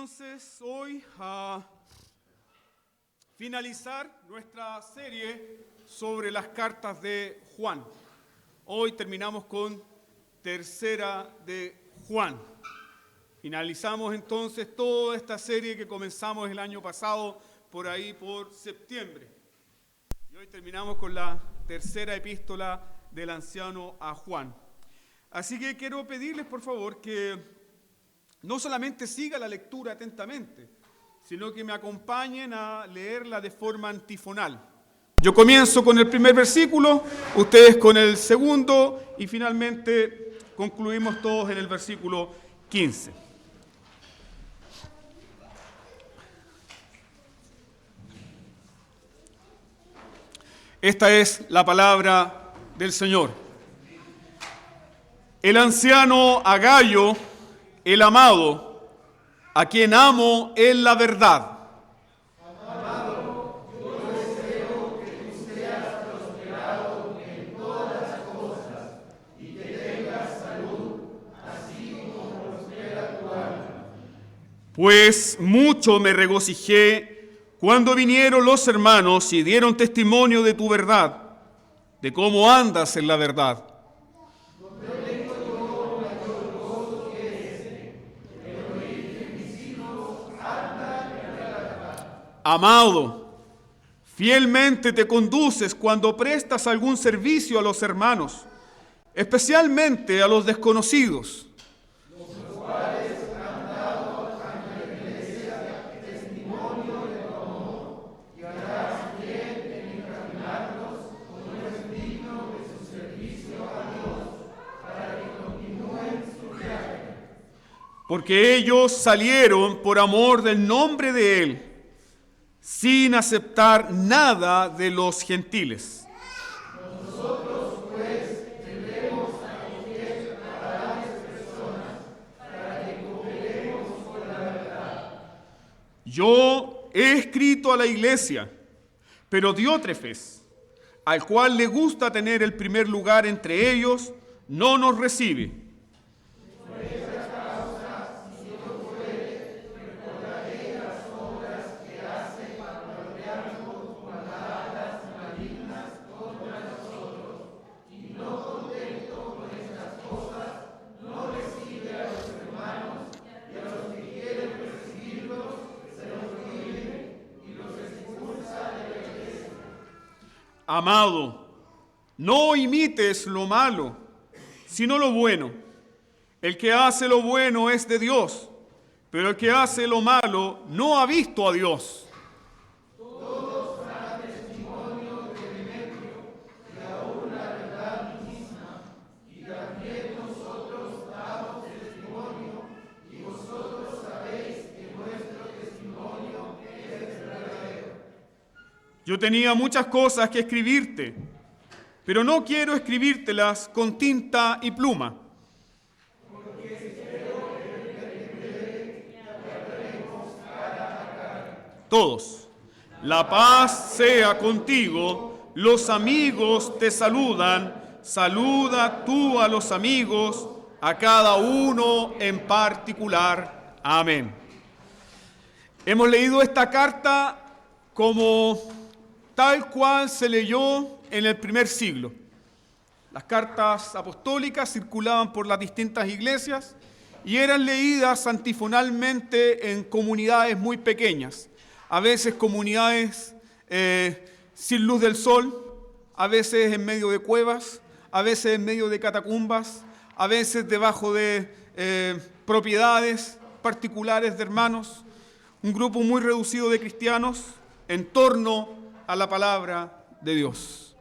entonces hoy a finalizar nuestra serie sobre las cartas de Juan. Hoy terminamos con tercera de Juan. Finalizamos entonces toda esta serie que comenzamos el año pasado, por ahí por septiembre. Y hoy terminamos con la tercera epístola del anciano a Juan. Así que quiero pedirles por favor que no solamente siga la lectura atentamente, sino que me acompañen a leerla de forma antifonal. Yo comienzo con el primer versículo, ustedes con el segundo y finalmente concluimos todos en el versículo 15. Esta es la palabra del Señor. El anciano a Gayo, el amado, a quien amo en la verdad. Amado, yo deseo que tú seas prosperado en todas las cosas y que tengas salud, así como prospera tu alma. Pues mucho me regocijé cuando vinieron los hermanos y dieron testimonio de tu verdad, de cómo andas en la verdad. Amado, fielmente te conduces cuando prestas algún servicio a los hermanos, especialmente a los desconocidos. Los cuales han dado a la iglesia testimonio de tu amor, y harás bien en encaminarlos como es digno de su servicio a Dios, para que continúen su viaje. Porque ellos salieron por amor del nombre de Él, sin aceptar nada de los gentiles. Nosotros, pues, debemos acoger a tales personas para que cooperemos con la verdad. Yo he escrito a la iglesia, pero Diótrefes, al cual le gusta tener el primer lugar entre ellos, no nos recibe. Amado, no imites lo malo, sino lo bueno. El que hace lo bueno es de Dios, pero el que hace lo malo no ha visto a Dios. Todos dan testimonio de Demetrio, y aún la verdad misma, y también nosotros damos testimonio, y vosotros sabéis que nuestro testimonio es verdadero. Yo tenía muchas cosas que escribirte, pero no quiero escribírtelas con tinta y pluma. Porque espero que hablaremos cara a cara. Todos, la paz sea contigo, los amigos te saludan, saluda tú a los amigos, a cada uno en particular. Amén. Hemos leído esta carta como tal cual se leyó en el primer siglo. Las cartas apostólicas circulaban por las distintas iglesias y eran leídas antifonalmente en comunidades muy pequeñas, a veces comunidades sin luz del sol, a veces en medio de cuevas, a veces en medio de catacumbas, a veces debajo de propiedades particulares de hermanos, un grupo muy reducido de cristianos en torno a la palabra de Dios.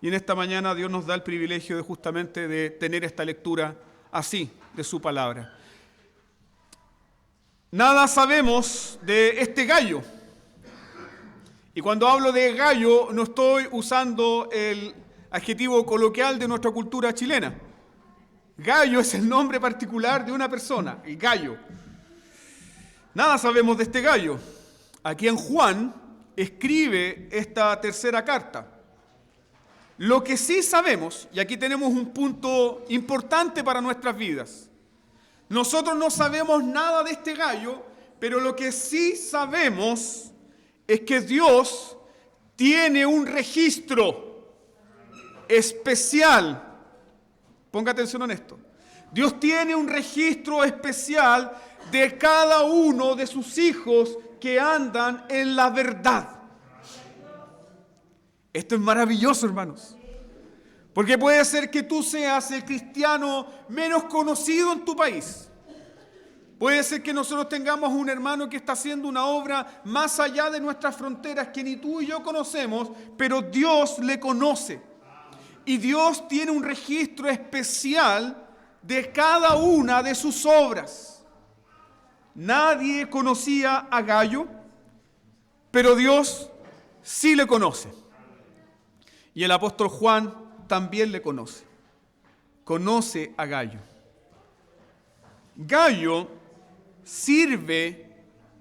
Y en esta mañana Dios nos da el privilegio de justamente de tener esta lectura así de su palabra. Nada sabemos de este Gayo. Y cuando hablo de Gayo no estoy usando el adjetivo coloquial de nuestra cultura chilena. Gayo es el nombre particular de una persona, el Gayo. Nada sabemos de este Gayo. Aquí en Juan escribe esta tercera carta. Lo que sí sabemos, y aquí tenemos un punto importante para nuestras vidas, nosotros no sabemos nada de este Gayo, Pero lo que sí sabemos es que Dios tiene un registro especial. Ponga atención en esto. Dios tiene un registro especial de cada uno de sus hijos que andan en la verdad. Esto es maravilloso, hermanos. Porque puede ser que tú seas el cristiano menos conocido en tu país. Puede ser que nosotros tengamos un hermano que está haciendo una obra más allá de nuestras fronteras que ni tú y yo conocemos, pero Dios le conoce. Y Dios tiene un registro especial de cada una de sus obras. Nadie conocía a Gayo, pero Dios sí le conoce. Y el apóstol Juan también le conoce. Conoce a Gayo. Gayo sirve,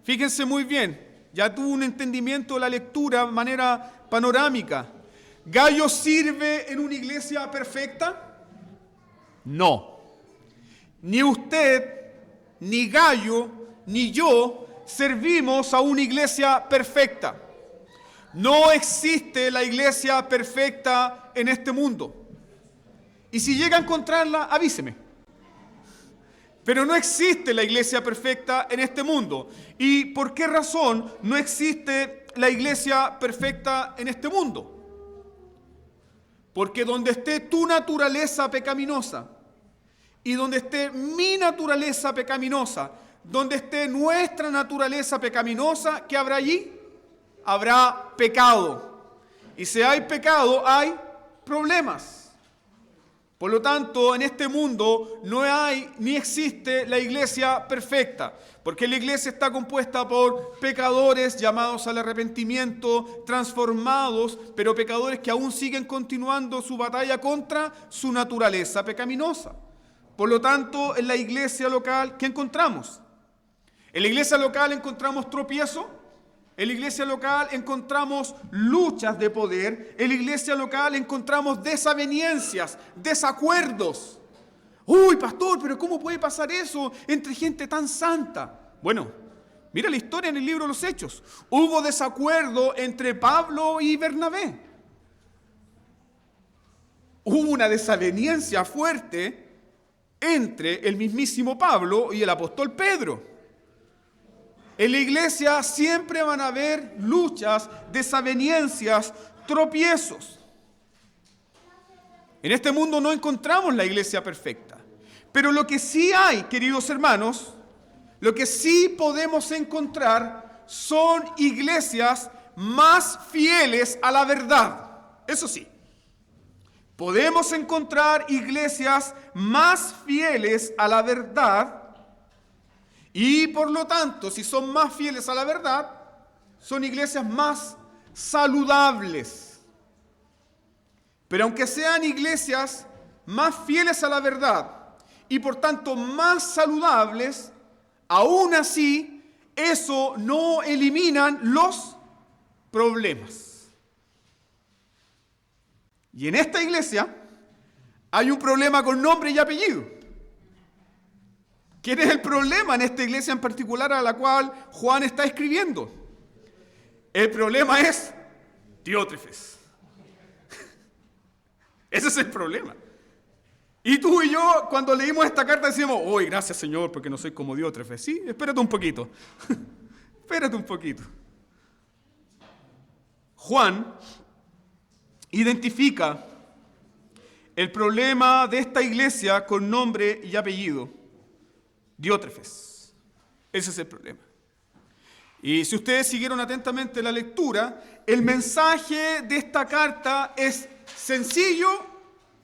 fíjense muy bien, ya tuvo un entendimiento de la lectura de manera panorámica. ¿Gayo sirve en una iglesia perfecta? No. Ni usted, ni Gayo, ni yo servimos a una iglesia perfecta. No existe la iglesia perfecta en este mundo. Y si llega a encontrarla, avíseme. Pero no existe la iglesia perfecta en este mundo. ¿Y por qué razón no existe la iglesia perfecta en este mundo? Porque donde esté tu naturaleza pecaminosa y donde esté mi naturaleza pecaminosa, donde esté nuestra naturaleza pecaminosa, ¿qué habrá allí? Habrá pecado. Y si hay pecado, hay problemas. Por lo tanto, en este mundo no hay ni existe la iglesia perfecta, porque la iglesia está compuesta por pecadores llamados al arrepentimiento, transformados, pero pecadores que aún siguen continuando su batalla contra su naturaleza pecaminosa. Por lo tanto, en la iglesia local, ¿qué encontramos? En la iglesia local encontramos tropiezo. En la iglesia local encontramos luchas de poder. En la iglesia local encontramos desavenencias, desacuerdos. Uy, pastor, pero ¿cómo puede pasar eso entre gente tan santa? Bueno, mira la historia en el libro de los Hechos. Hubo desacuerdo entre Pablo y Bernabé. Hubo una desaveniencia fuerte entre el mismísimo Pablo y el apóstol Pedro. En la iglesia siempre van a haber luchas, desavenencias, tropiezos. En este mundo no encontramos la iglesia perfecta. Pero lo que sí hay, queridos hermanos, lo que sí podemos encontrar son iglesias más fieles a la verdad. Eso sí, podemos encontrar iglesias más fieles a la verdad. Y por lo tanto, si son más fieles a la verdad, son iglesias más saludables. Pero aunque sean iglesias más fieles a la verdad y por tanto más saludables, aún así, eso no eliminan los problemas. Y en esta iglesia hay un problema con nombre y apellido. ¿Quién es el problema en esta iglesia en particular a la cual Juan está escribiendo? El problema es Diótrefes. Ese es el problema. Y tú y yo, cuando leímos esta carta, decimos, ¡oh, gracias Señor, porque no soy como Diótrefes! Sí, espérate un poquito. Espérate un poquito. Juan identifica el problema de esta iglesia con nombre y apellido. Diótrefes. Ese es el problema. Y si ustedes siguieron atentamente la lectura, el mensaje de esta carta es sencillo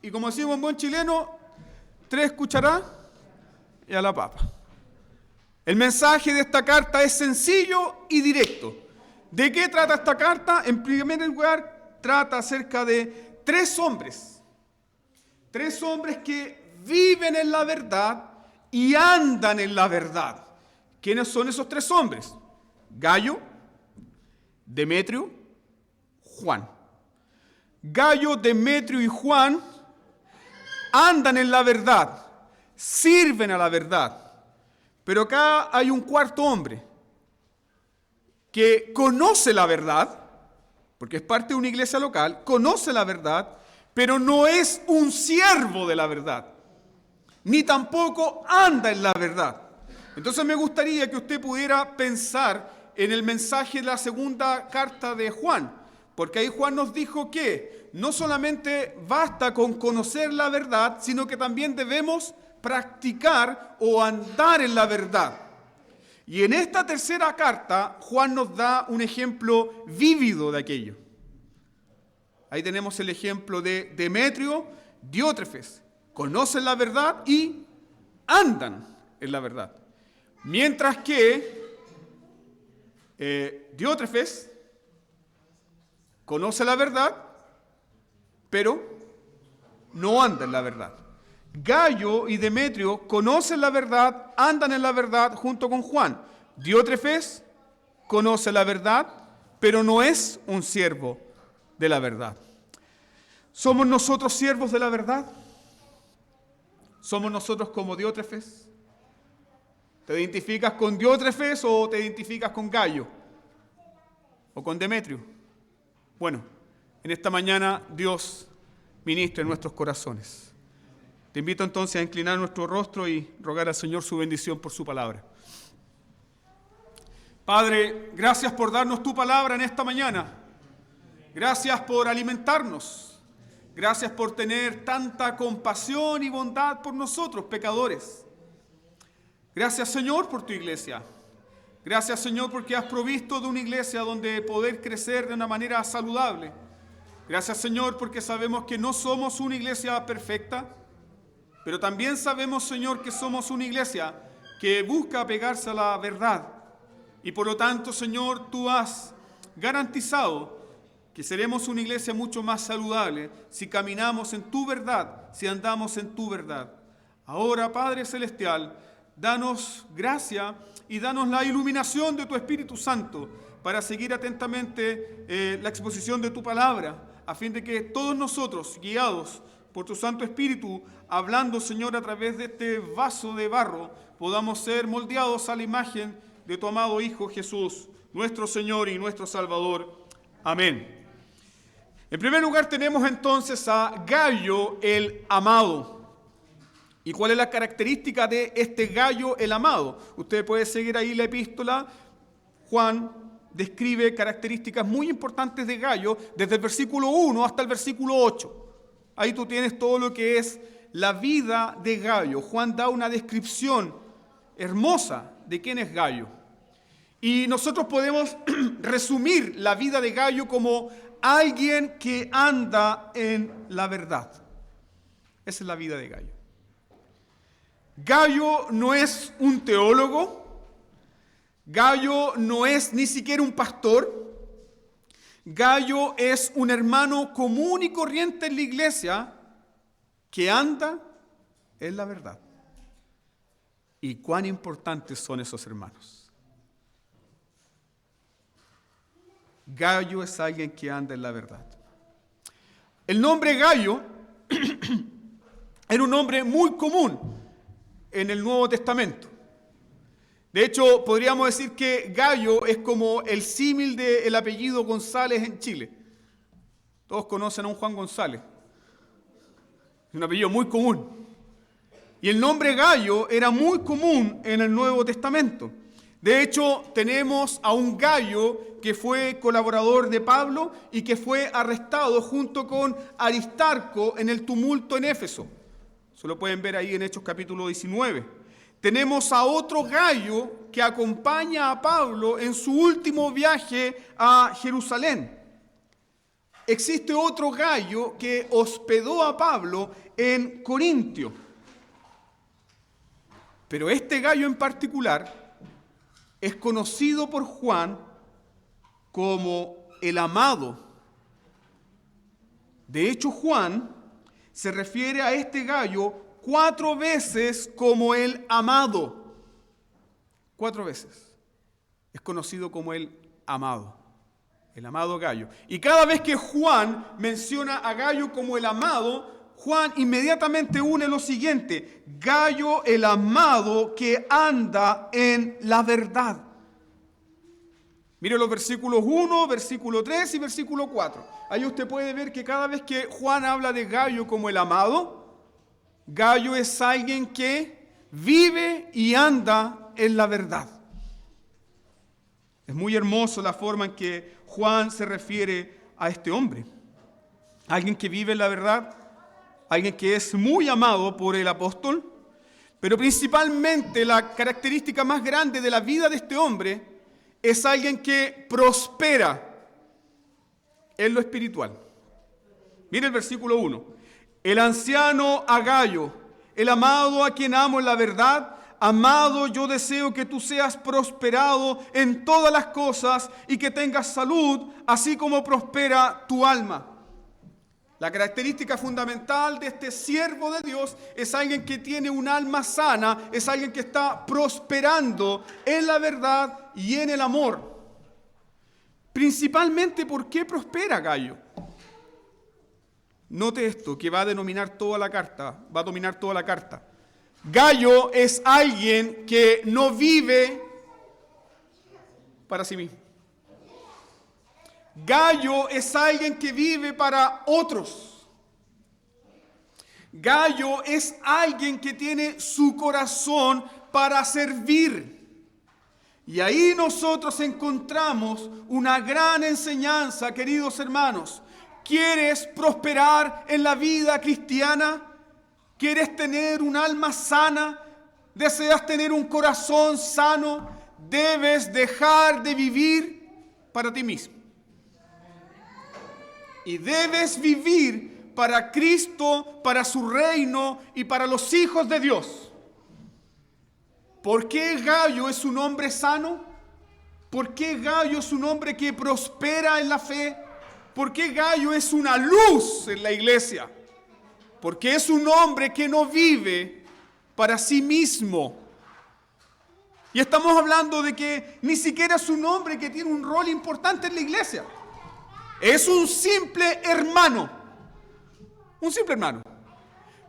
y, como decimos en buen chileno, 3 cucharadas y a la papa. El mensaje de esta carta es sencillo y directo. ¿De qué trata esta carta? En primer lugar, trata acerca de 3 hombres. 3 hombres que viven en la verdad y andan en la verdad. ¿Quiénes son esos 3 hombres? Gayo, Demetrio, Juan. Gayo, Demetrio y Juan andan en la verdad, sirven a la verdad. Pero acá hay un cuarto hombre, que conoce la verdad, porque es parte de una iglesia local, conoce la verdad, pero no es un siervo de la verdad, ni tampoco anda en la verdad. Entonces me gustaría que usted pudiera pensar en el mensaje de la segunda carta de Juan, porque ahí Juan nos dijo que no solamente basta con conocer la verdad, sino que también debemos practicar o andar en la verdad. Y en esta tercera carta, Juan nos da un ejemplo vívido de aquello. Ahí tenemos el ejemplo de Demetrio, Diótrefes. Conocen la verdad y andan en la verdad. Mientras que Diótrefes conoce la verdad, pero no anda en la verdad. Gayo y Demetrio conocen la verdad, andan en la verdad junto con Juan. Diótrefes conoce la verdad, pero no es un siervo de la verdad. ¿Somos nosotros siervos de la verdad? ¿Somos nosotros como Diótrefes? ¿Te identificas con Diótrefes o te identificas con Gayo? ¿O con Demetrio? Bueno, en esta mañana Dios ministra en nuestros corazones. Te invito entonces a inclinar nuestro rostro y rogar al Señor su bendición por su palabra. Padre, gracias por darnos tu palabra en esta mañana. Gracias por alimentarnos. Gracias por tener tanta compasión y bondad por nosotros, pecadores. Gracias, Señor, por tu iglesia. Gracias, Señor, porque has provisto de una iglesia donde poder crecer de una manera saludable. Gracias, Señor, porque sabemos que no somos una iglesia perfecta, pero también sabemos, Señor, que somos una iglesia que busca apegarse a la verdad. Y por lo tanto, Señor, tú has garantizado que seremos una iglesia mucho más saludable si caminamos en tu verdad, si andamos en tu verdad. Ahora, Padre Celestial, danos gracia y danos la iluminación de tu Espíritu Santo para seguir atentamente la exposición de tu palabra, a fin de que todos nosotros, guiados por tu Santo Espíritu, hablando, Señor, a través de este vaso de barro, podamos ser moldeados a la imagen de tu amado Hijo Jesús, nuestro Señor y nuestro Salvador. Amén. En primer lugar tenemos entonces a Gayo el amado. ¿Y cuál es la característica de este Gayo el amado? Usted puede seguir ahí la epístola. Juan describe características muy importantes de Gayo desde el versículo 1 hasta el versículo 8. Ahí tú tienes todo lo que es la vida de Gayo. Juan da una descripción hermosa de quién es Gayo. Y nosotros podemos resumir la vida de Gayo como alguien que anda en la verdad. Esa es la vida de Gayo. Gayo no es un teólogo. Gayo no es ni siquiera un pastor. Gayo es un hermano común y corriente en la iglesia que anda en la verdad. ¿Y cuán importantes son esos hermanos? Gayo es alguien que anda en la verdad. El nombre Gayo era un nombre muy común en el Nuevo Testamento. De hecho, podríamos decir que Gayo es como el símil del apellido González en Chile. Todos conocen a un Juan González. Es un apellido muy común. Y el nombre Gayo era muy común en el Nuevo Testamento. De hecho, tenemos a un Gayo que fue colaborador de Pablo y que fue arrestado junto con Aristarco en el tumulto en Éfeso. Eso lo pueden ver ahí en Hechos capítulo 19. Tenemos a otro Gayo que acompaña a Pablo en su último viaje a Jerusalén. Existe otro Gayo que hospedó a Pablo en Corintio. Pero este Gayo en particular es conocido por Juan como el amado. De hecho, Juan se refiere a este Gayo 4 veces como el amado. 4 veces. Es conocido como el amado Gayo. Y cada vez que Juan menciona a Gayo como el amado, Juan inmediatamente une lo siguiente: Gayo el amado que anda en la verdad. Mire los versículos 1, versículo 3 y versículo 4. Ahí usted puede ver que cada vez que Juan habla de Gayo como el amado, Gayo es alguien que vive y anda en la verdad. Es muy hermoso la forma en que Juan se refiere a este hombre. Alguien que vive en la verdad, alguien que es muy amado por el apóstol, pero principalmente la característica más grande de la vida de este hombre es alguien que prospera en lo espiritual. Mire el versículo 1. El anciano a Gayo, el amado a quien amo en la verdad, amado, yo deseo que tú seas prosperado en todas las cosas y que tengas salud, así como prospera tu alma. La característica fundamental de este siervo de Dios es alguien que tiene un alma sana, es alguien que está prosperando en la verdad y en el amor. Principalmente, ¿por qué prospera Gayo? Note esto, que va a dominar toda la carta. Gayo es alguien que no vive para sí mismo. Gayo es alguien que vive para otros. Gayo es alguien que tiene su corazón para servir. Y ahí nosotros encontramos una gran enseñanza, queridos hermanos. ¿Quieres prosperar en la vida cristiana? ¿Quieres tener un alma sana? ¿Deseas tener un corazón sano? Debes dejar de vivir para ti mismo. Y debes vivir para Cristo, para su reino y para los hijos de Dios. ¿Por qué Gayo es un hombre sano? ¿Por qué Gayo es un hombre que prospera en la fe? ¿Por qué Gayo es una luz en la iglesia? Porque es un hombre que no vive para sí mismo. Y estamos hablando de que ni siquiera es un hombre que tiene un rol importante en la iglesia. Es un simple hermano. Un simple hermano.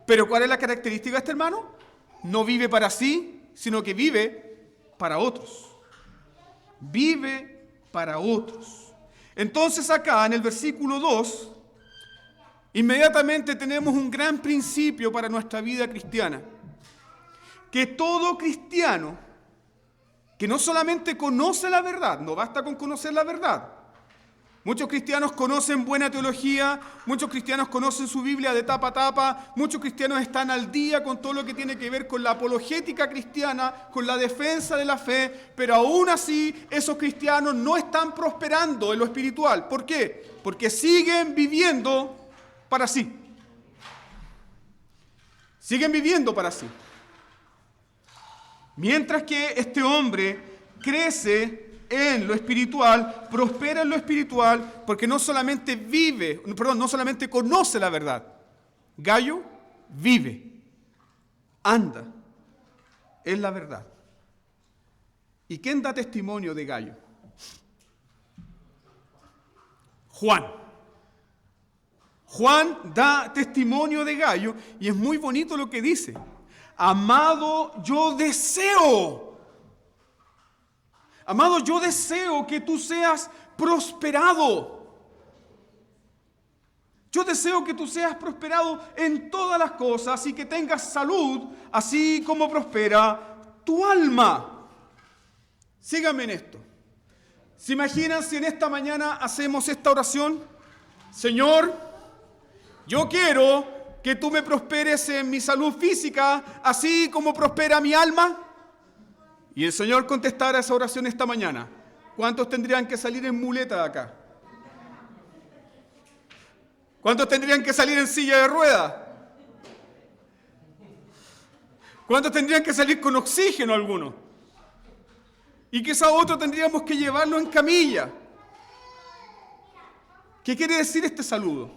Pero ¿cuál es la característica de este hermano? No vive para sí, sino que vive para otros. Vive para otros. Entonces acá en el versículo 2, inmediatamente tenemos un gran principio para nuestra vida cristiana. Que todo cristiano que no solamente conoce la verdad, no basta con conocer la verdad. Muchos cristianos conocen buena teología, muchos cristianos conocen su Biblia de tapa a tapa, muchos cristianos están al día con todo lo que tiene que ver con la apologética cristiana, con la defensa de la fe, pero aún así esos cristianos no están prosperando en lo espiritual. ¿Por qué? Porque siguen viviendo para sí. Siguen viviendo para sí. Mientras que este hombre crece en lo espiritual, prospera en lo espiritual, porque no solamente conoce la verdad. Gayo vive, anda en la verdad. ¿Y quién da testimonio de Gayo? Juan. Juan da testimonio de Gayo y es muy bonito lo que dice. Amado, yo deseo que tú seas prosperado. Yo deseo que tú seas prosperado en todas las cosas y que tengas salud, así como prospera tu alma. Síganme en esto. ¿Se imaginan si en esta mañana hacemos esta oración? Señor, yo quiero que tú me prosperes en mi salud física, así como prospera mi alma. Y el Señor contestara esa oración esta mañana. ¿Cuántos tendrían que salir en muleta de acá? ¿Cuántos tendrían que salir en silla de ruedas? ¿Cuántos tendrían que salir con oxígeno algunos? Y quizá otros tendríamos que llevarlo en camilla. ¿Qué quiere decir este saludo?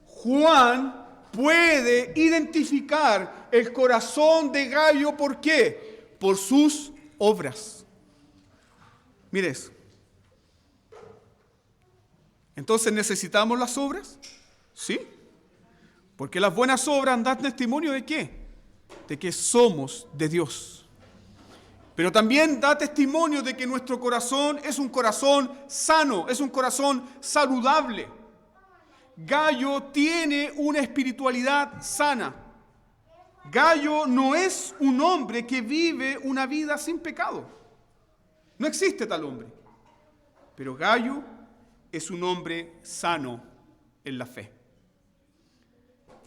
Juan puede identificar el corazón de Gayo. ¿Por qué? Por sus obras. Mire eso. Entonces, ¿necesitamos las obras? Sí. Porque las buenas obras dan testimonio ¿de qué? De que somos de Dios. Pero también da testimonio de que nuestro corazón es un corazón sano, es un corazón saludable. Gayo tiene una espiritualidad sana. Gayo no es un hombre que vive una vida sin pecado. No existe tal hombre. Pero Gayo es un hombre sano en la fe.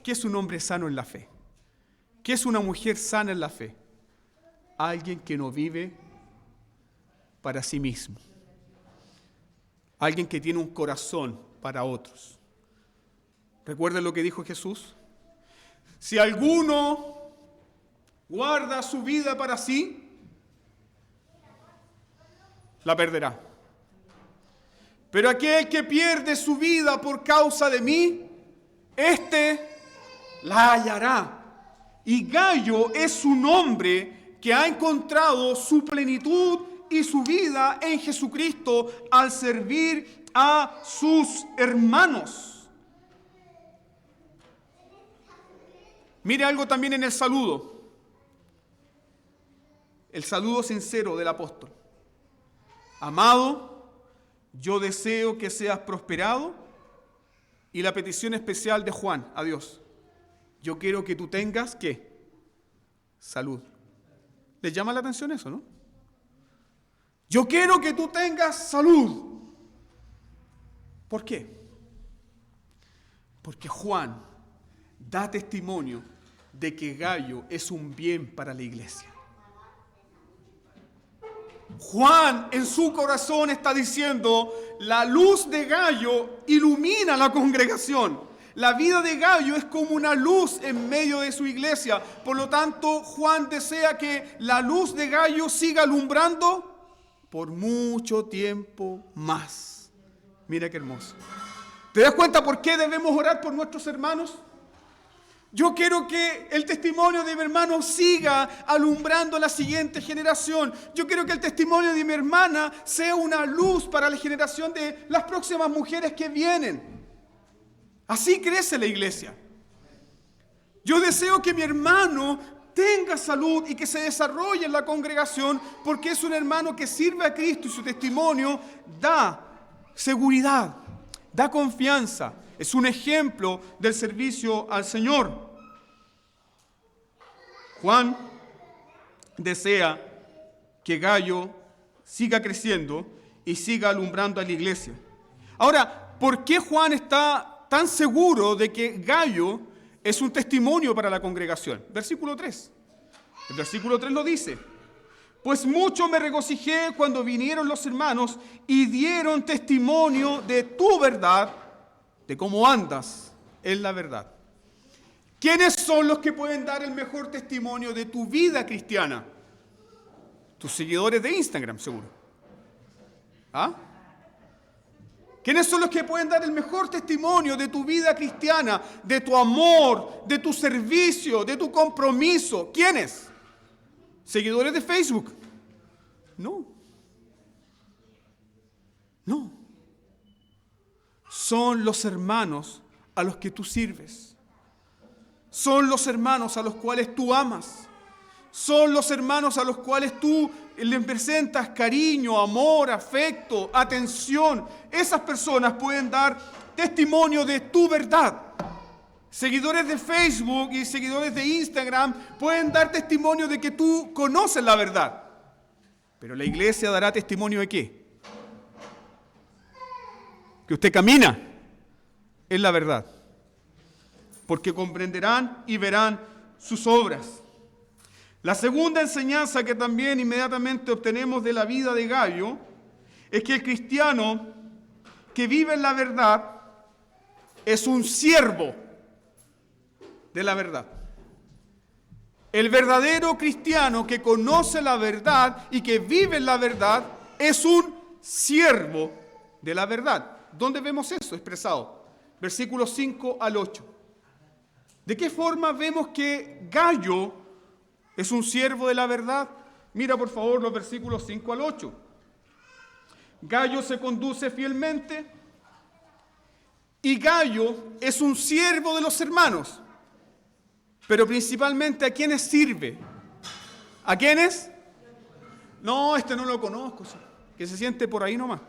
¿Qué es un hombre sano en la fe? ¿Qué es una mujer sana en la fe? Alguien que no vive para sí mismo. Alguien que tiene un corazón para otros. ¿Recuerden lo que dijo Jesús? Si alguno guarda su vida para sí, la perderá. Pero aquel que pierde su vida por causa de mí, éste la hallará. Y Gayo es un hombre que ha encontrado su plenitud y su vida en Jesucristo al servir a sus hermanos. Mire algo también en el saludo. El saludo sincero del apóstol. Amado, yo deseo que seas prosperado. Y la petición especial de Juan a Dios. Yo quiero que tú tengas, ¿qué? Salud. ¿Les llama la atención eso, no? Yo quiero que tú tengas salud. ¿Por qué? Porque Juan da testimonio de que Gayo es un bien para la iglesia. Juan en su corazón está diciendo, la luz de Gayo ilumina la congregación. La vida de Gayo es como una luz en medio de su iglesia. Por lo tanto, Juan desea que la luz de Gayo siga alumbrando por mucho tiempo más. Mira qué hermoso. ¿Te das cuenta por qué debemos orar por nuestros hermanos? Yo quiero que el testimonio de mi hermano siga alumbrando a la siguiente generación. Yo quiero que el testimonio de mi hermana sea una luz para la generación de las próximas mujeres que vienen. Así crece la iglesia. Yo deseo que mi hermano tenga salud y que se desarrolle en la congregación porque es un hermano que sirve a Cristo y su testimonio da seguridad, da confianza. Es un ejemplo del servicio al Señor. Juan desea que Gayo siga creciendo y siga alumbrando a la iglesia. Ahora, ¿por qué Juan está tan seguro de que Gayo es un testimonio para la congregación? Versículo 3. El versículo 3 lo dice. Pues mucho me regocijé cuando vinieron los hermanos y dieron testimonio de tu verdad, de cómo andas en la verdad. ¿Quiénes son los que pueden dar el mejor testimonio de tu vida cristiana? Tus seguidores de Instagram, seguro. ¿Ah? ¿Quiénes son los que pueden dar el mejor testimonio de tu vida cristiana, de tu amor, de tu servicio, de tu compromiso? ¿Quiénes? ¿Seguidores de Facebook? No. No. Son los hermanos a los que tú sirves. Son los hermanos a los cuales tú amas. Son los hermanos a los cuales tú les presentas cariño, amor, afecto, atención. Esas personas pueden dar testimonio de tu verdad. Seguidores de Facebook y seguidores de Instagram pueden dar testimonio de que tú conoces la verdad. Pero la iglesia dará testimonio de ¿qué? Que usted camina en la verdad. Porque comprenderán y verán sus obras. La segunda enseñanza que también inmediatamente obtenemos de la vida de Gayo es que el cristiano que vive en la verdad es un siervo de la verdad. El verdadero cristiano que conoce la verdad y que vive en la verdad es un siervo de la verdad. ¿Dónde vemos eso expresado? Versículos 5 al 8. ¿De qué forma vemos que Gayo es un siervo de la verdad? Mira por favor los versículos 5 al 8. Gayo se conduce fielmente y Gayo es un siervo de los hermanos. Pero principalmente, ¿a quiénes sirve? ¿A quiénes? No, este no lo conozco, que se siente por ahí nomás.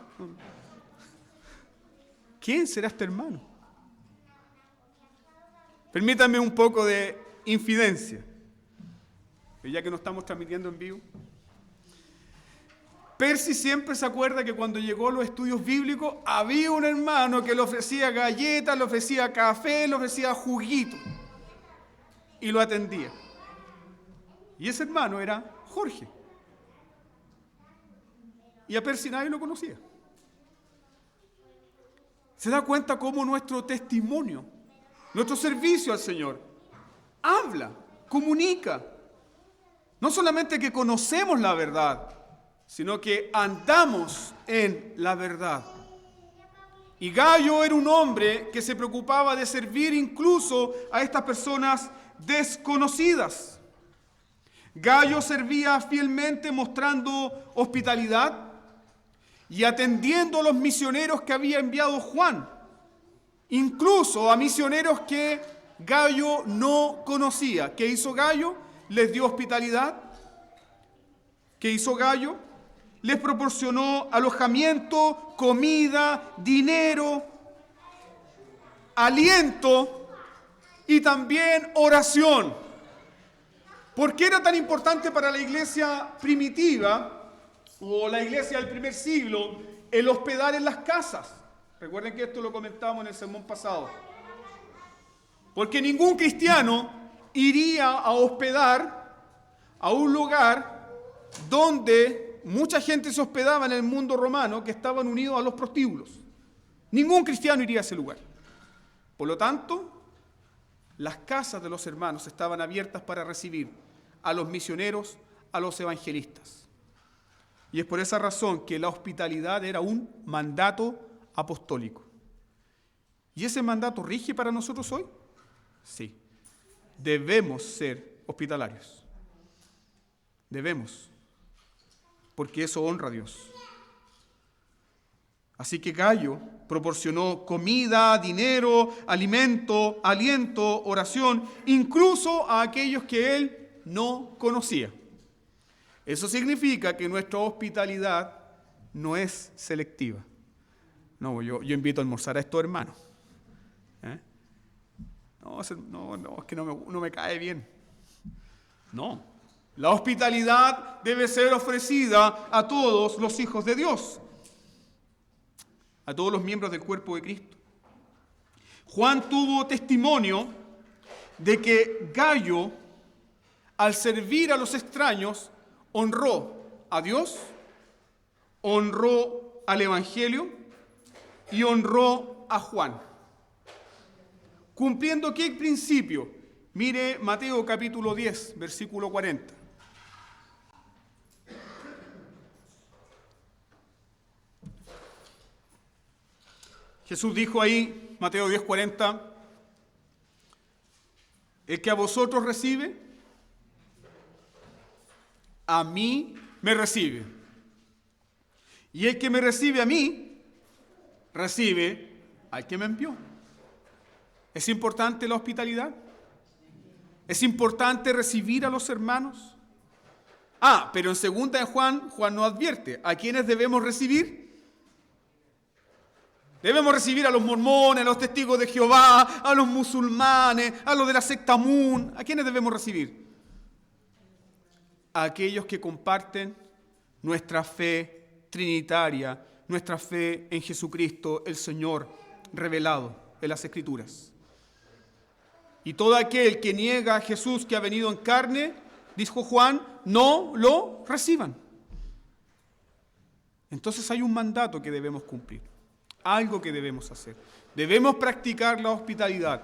¿Quién será este hermano? Permítanme un poco de infidencia, ya que no estamos transmitiendo en vivo. Percy siempre se acuerda que cuando llegó a los estudios bíblicos había un hermano que le ofrecía galletas, le ofrecía café, le ofrecía juguito y lo atendía. Y ese hermano era Jorge. Y a Percy nadie lo conocía. Se da cuenta cómo nuestro testimonio, nuestro servicio al Señor, habla, comunica. No solamente que conocemos la verdad, sino que andamos en la verdad. Y Gayo era un hombre que se preocupaba de servir incluso a estas personas desconocidas. Gayo servía fielmente mostrando hospitalidad y atendiendo a los misioneros que había enviado Juan, incluso a misioneros que Gayo no conocía. ¿Qué hizo Gayo? Les dio hospitalidad. ¿Qué hizo Gayo? Les proporcionó alojamiento, comida, dinero, aliento y también oración. ¿Por qué era tan importante para la iglesia primitiva o la iglesia del primer siglo el hospedar en las casas? Recuerden que esto lo comentamos en el sermón pasado. Porque ningún cristiano iría a hospedar a un lugar donde mucha gente se hospedaba en el mundo romano que estaban unidos a los prostíbulos. Ningún cristiano iría a ese lugar. Por lo tanto, las casas de los hermanos estaban abiertas para recibir a los misioneros, a los evangelistas. Y es por esa razón que la hospitalidad era un mandato apostólico. ¿Y ese mandato rige para nosotros hoy? Sí. Debemos ser hospitalarios. Debemos. Porque eso honra a Dios. Así que Gayo proporcionó comida, dinero, alimento, aliento, oración, incluso a aquellos que él no conocía. Eso significa que nuestra hospitalidad no es selectiva. No, yo invito a almorzar a estos hermanos. No, es que no me cae bien. No. La hospitalidad debe ser ofrecida a todos los hijos de Dios, a todos los miembros del cuerpo de Cristo. Juan tuvo testimonio de que Gayo, al servir a los extraños, honró a Dios, honró al Evangelio y honró a Juan. ¿Cumpliendo qué principio? Mire Mateo capítulo 10, versículo 40. Jesús dijo ahí, Mateo 10:40, el que a vosotros recibe, a mí me recibe. Y el que me recibe a mí, recibe al que me envió. ¿Es importante la hospitalidad? ¿Es importante recibir a los hermanos? Pero en segunda de Juan nos advierte, ¿a quiénes debemos recibir? Debemos recibir a los mormones, a los testigos de Jehová, a los musulmanes, a los de la secta Mun. ¿A quiénes debemos recibir? A aquellos que comparten nuestra fe trinitaria, nuestra fe en Jesucristo, el Señor revelado en las Escrituras. Y todo aquel que niega a Jesús que ha venido en carne, dijo Juan, no lo reciban. Entonces hay un mandato que debemos cumplir. Algo que debemos hacer. Debemos practicar la hospitalidad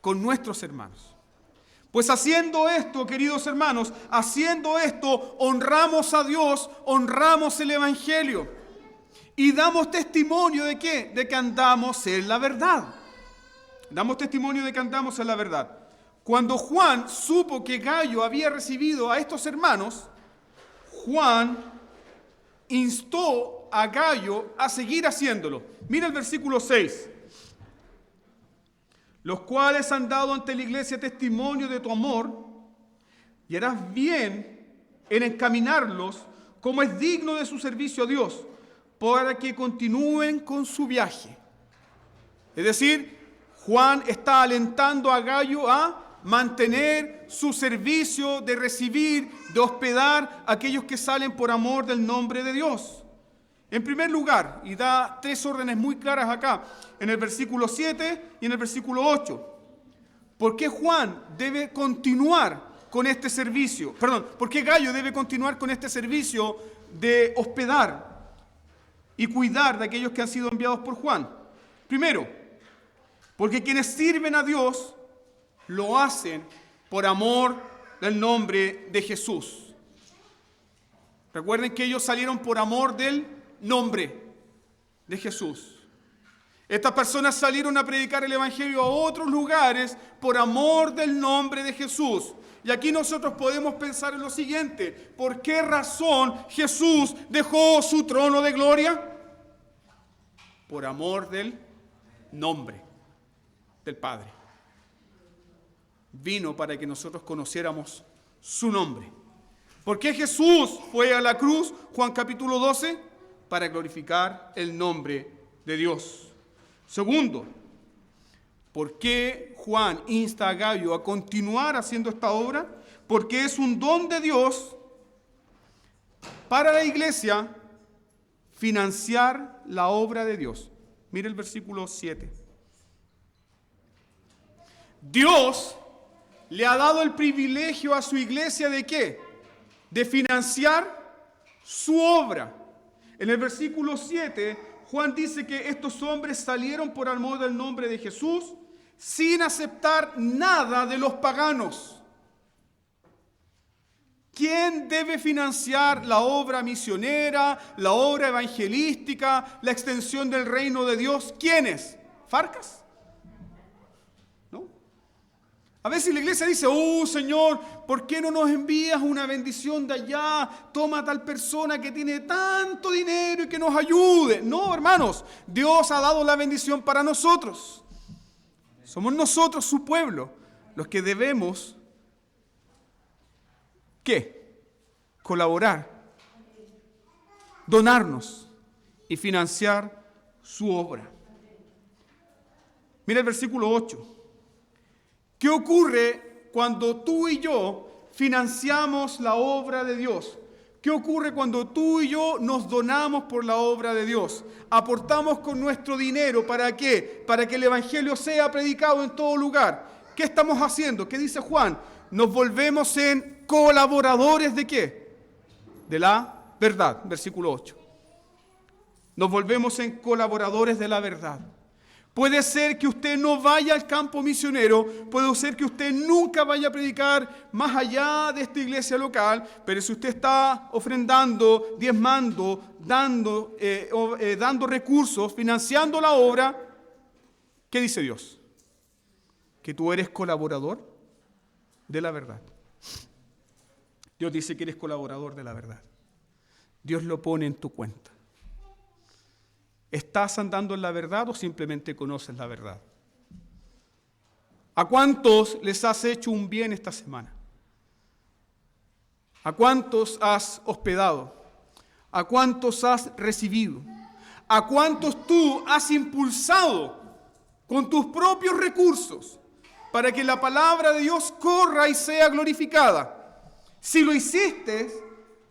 con nuestros hermanos. Pues haciendo esto, queridos hermanos, haciendo esto, honramos a Dios, honramos el Evangelio y damos testimonio ¿de qué? De que andamos en la verdad. Damos testimonio de que andamos en la verdad. Cuando Juan supo que Gayo había recibido a estos hermanos, Juan instó a Gayo a seguir haciéndolo. Mira el versículo 6. Los cuales han dado ante la iglesia testimonio de tu amor, y harás bien en encaminarlos como es digno de su servicio a Dios, para que continúen con su viaje. Es decir, Juan está alentando a Gayo a mantener su servicio de recibir, de hospedar a aquellos que salen por amor del nombre de Dios. En primer lugar, y da 3 órdenes muy claras acá, en el versículo 7 y en el versículo 8. ¿Por qué Juan debe continuar con este servicio? ¿Por qué Gayo debe continuar con este servicio de hospedar y cuidar de aquellos que han sido enviados por Juan? Primero, porque quienes sirven a Dios lo hacen por amor del nombre de Jesús. Recuerden que ellos salieron por amor del nombre de Jesús. Estas personas salieron a predicar el Evangelio a otros lugares por amor del nombre de Jesús. Y aquí nosotros podemos pensar en lo siguiente: ¿por qué razón Jesús dejó su trono de gloria? Por amor del nombre del Padre. Vino para que nosotros conociéramos su nombre. ¿Por qué Jesús fue a la cruz? Juan capítulo 12, para glorificar el nombre de Dios. Segundo, ¿por qué Juan insta a Gayo a continuar haciendo esta obra? Porque es un don de Dios para la iglesia financiar la obra de Dios. Mire el versículo 7. Dios le ha dado el privilegio a su iglesia ¿de qué? De financiar su obra. En el versículo 7, Juan dice que estos hombres salieron por amor del nombre de Jesús sin aceptar nada de los paganos. ¿Quién debe financiar la obra misionera, la obra evangelística, la extensión del reino de Dios? ¿Quiénes? ¿Farcas? ¿No? A veces la iglesia dice: Señor, ¿por qué no nos envías una bendición de allá? Toma a tal persona que tiene tanto dinero y que nos ayude. No, hermanos, Dios ha dado la bendición para nosotros. Somos nosotros, su pueblo, los que debemos, ¿qué? Colaborar, donarnos y financiar su obra. Mira el versículo 8. ¿Qué ocurre cuando tú y yo financiamos la obra de Dios? ¿Qué ocurre cuando tú y yo nos donamos por la obra de Dios? Aportamos con nuestro dinero, ¿para qué? Para que el Evangelio sea predicado en todo lugar. ¿Qué estamos haciendo? ¿Qué dice Juan? Nos volvemos en colaboradores ¿de qué? De la verdad, versículo 8. Nos volvemos en colaboradores de la verdad. Puede ser que usted no vaya al campo misionero, puede ser que usted nunca vaya a predicar más allá de esta iglesia local, pero si usted está ofrendando, diezmando, dando recursos, financiando la obra, ¿qué dice Dios? Que tú eres colaborador de la verdad. Dios dice que eres colaborador de la verdad. Dios lo pone en tu cuenta. ¿Estás andando en la verdad o simplemente conoces la verdad? ¿A cuántos les has hecho un bien esta semana? ¿A cuántos has hospedado? ¿A cuántos has recibido? ¿A cuántos tú has impulsado con tus propios recursos para que la palabra de Dios corra y sea glorificada? Si lo hiciste,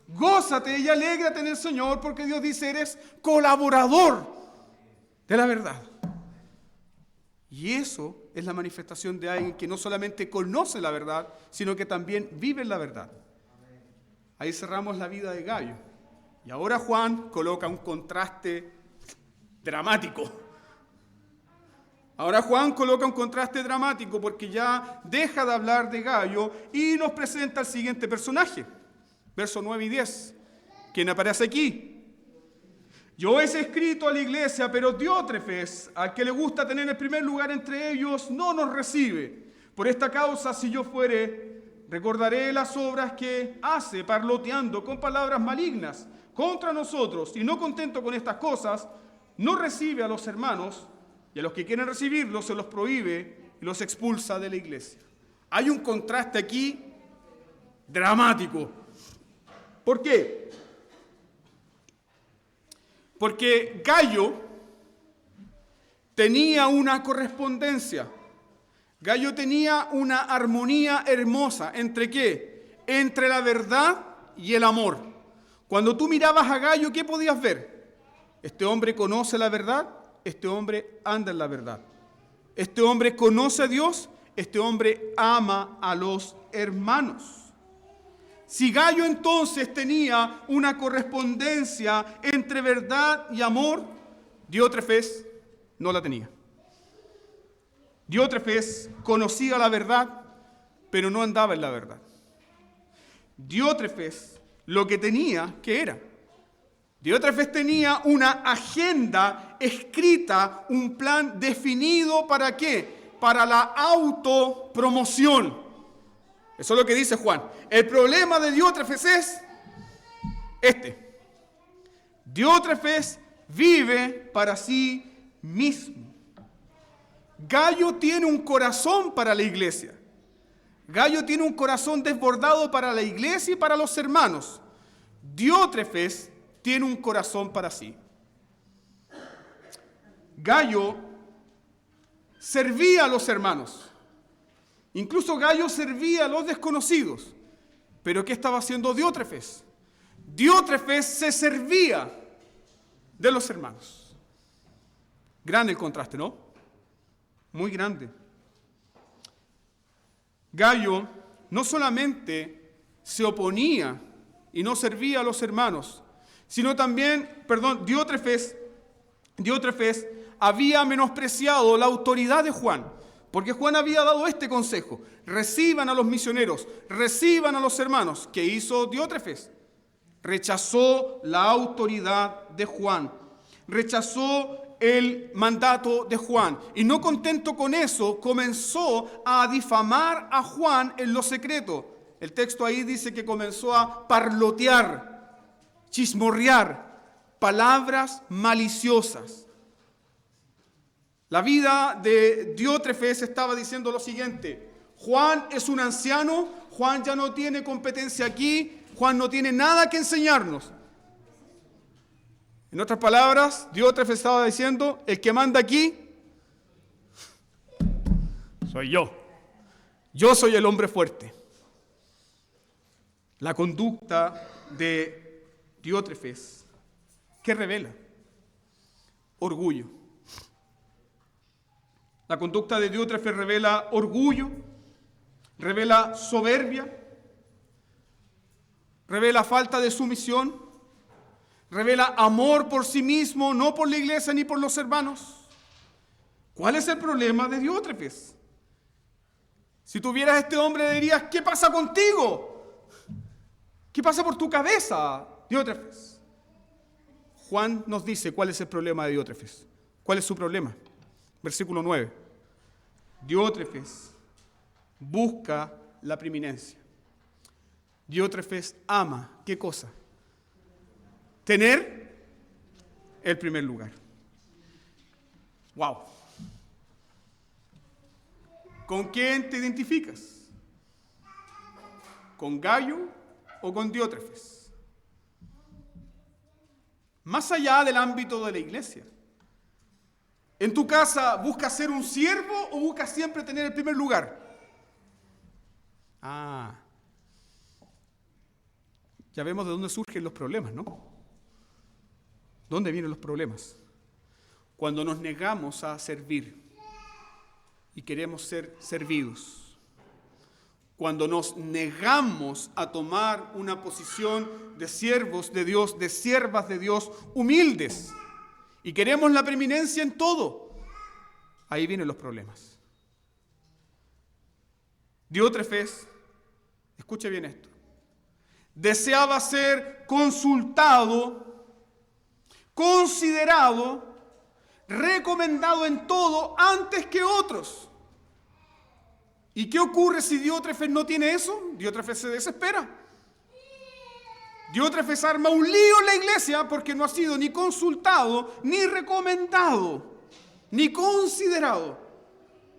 gózate y alégrate en el Señor, porque Dios dice: eres colaborador de la verdad. Y eso es la manifestación de alguien que no solamente conoce la verdad, sino que también vive en la verdad. Ahí cerramos la vida de Gayo. Y ahora Juan coloca un contraste dramático. Ahora Juan coloca un contraste dramático porque ya deja de hablar de Gayo y nos presenta al siguiente personaje. Versos 9 y 10. ¿Quién aparece aquí? Yo he escrito a la iglesia, pero Diótrefes, al que le gusta tener el primer lugar entre ellos, no nos recibe. Por esta causa, si yo fuere, recordaré las obras que hace, parloteando con palabras malignas contra nosotros, y no contento con estas cosas, no recibe a los hermanos, y a los que quieren recibirlos se los prohíbe y los expulsa de la iglesia. Hay un contraste aquí dramático. ¿Por qué? Porque Gallo tenía una correspondencia. Gallo tenía una armonía hermosa. ¿Entre qué? Entre la verdad y el amor. Cuando tú mirabas a Gallo, ¿qué podías ver? Este hombre conoce la verdad, este hombre anda en la verdad. Este hombre conoce a Dios, este hombre ama a los hermanos. Si Gallo entonces tenía una correspondencia entre verdad y amor, Diótrefes no la tenía. Diótrefes conocía la verdad, pero no andaba en la verdad. Diótrefes lo que tenía, ¿qué era? Diótrefes tenía una agenda escrita, un plan definido, ¿para qué? Para la autopromoción. Eso es lo que dice Juan. El problema de Diótrefes es este. Diótrefes vive para sí mismo. Gallo tiene un corazón para la iglesia. Gallo tiene un corazón desbordado para la iglesia y para los hermanos. Diótrefes tiene un corazón para sí. Gallo servía a los hermanos. Incluso Gallo servía a los desconocidos. Pero ¿qué estaba haciendo Diótrefes? Diótrefes se servía de los hermanos. Grande el contraste, ¿no? Muy grande. Gallo no solamente se oponía y no servía a los hermanos, sino también, Diótrefes había menospreciado la autoridad de Juan, porque Juan había dado este consejo: reciban a los misioneros, reciban a los hermanos. ¿Qué hizo Diótrefes? Rechazó la autoridad de Juan, rechazó el mandato de Juan, y no contento con eso, comenzó a difamar a Juan en lo secreto. El texto ahí dice que comenzó a parlotear, chismorrear, palabras maliciosas. La vida de Diótrefes estaba diciendo lo siguiente: Juan es un anciano, Juan ya no tiene competencia aquí, Juan no tiene nada que enseñarnos. En otras palabras, Diótrefes estaba diciendo: el que manda aquí soy yo. Yo soy el hombre fuerte. La conducta de Diótrefes, ¿qué revela? Orgullo. La conducta de Diótrefes revela orgullo, revela soberbia, revela falta de sumisión, revela amor por sí mismo, no por la iglesia ni por los hermanos. ¿Cuál es el problema de Diótrefes? Si tuvieras a este hombre, dirías: ¿qué pasa contigo? ¿Qué pasa por tu cabeza, Diótrefes? Juan nos dice cuál es el problema de Diótrefes. ¿Cuál es su problema? Versículo 9. Diótrefes busca la preeminencia. Diótrefes ama, ¿qué cosa? Tener el primer lugar. ¡Wow! ¿Con quién te identificas? ¿Con Gallo o con Diótrefes? Más allá del ámbito de la iglesia. ¿En tu casa buscas ser un siervo o buscas siempre tener el primer lugar? Ya vemos de dónde surgen los problemas, ¿no? ¿Dónde vienen los problemas? Cuando nos negamos a servir y queremos ser servidos. Cuando nos negamos a tomar una posición de siervos de Dios, de siervas de Dios, humildes, y queremos la preeminencia en todo, ahí vienen los problemas. Diótrefes, escuche bien esto, deseaba ser consultado, considerado, recomendado en todo antes que otros. ¿Y qué ocurre si Diótrefes no tiene eso? Diótrefes se desespera. Diótrefes arma un lío en la iglesia porque no ha sido ni consultado, ni recomendado, ni considerado.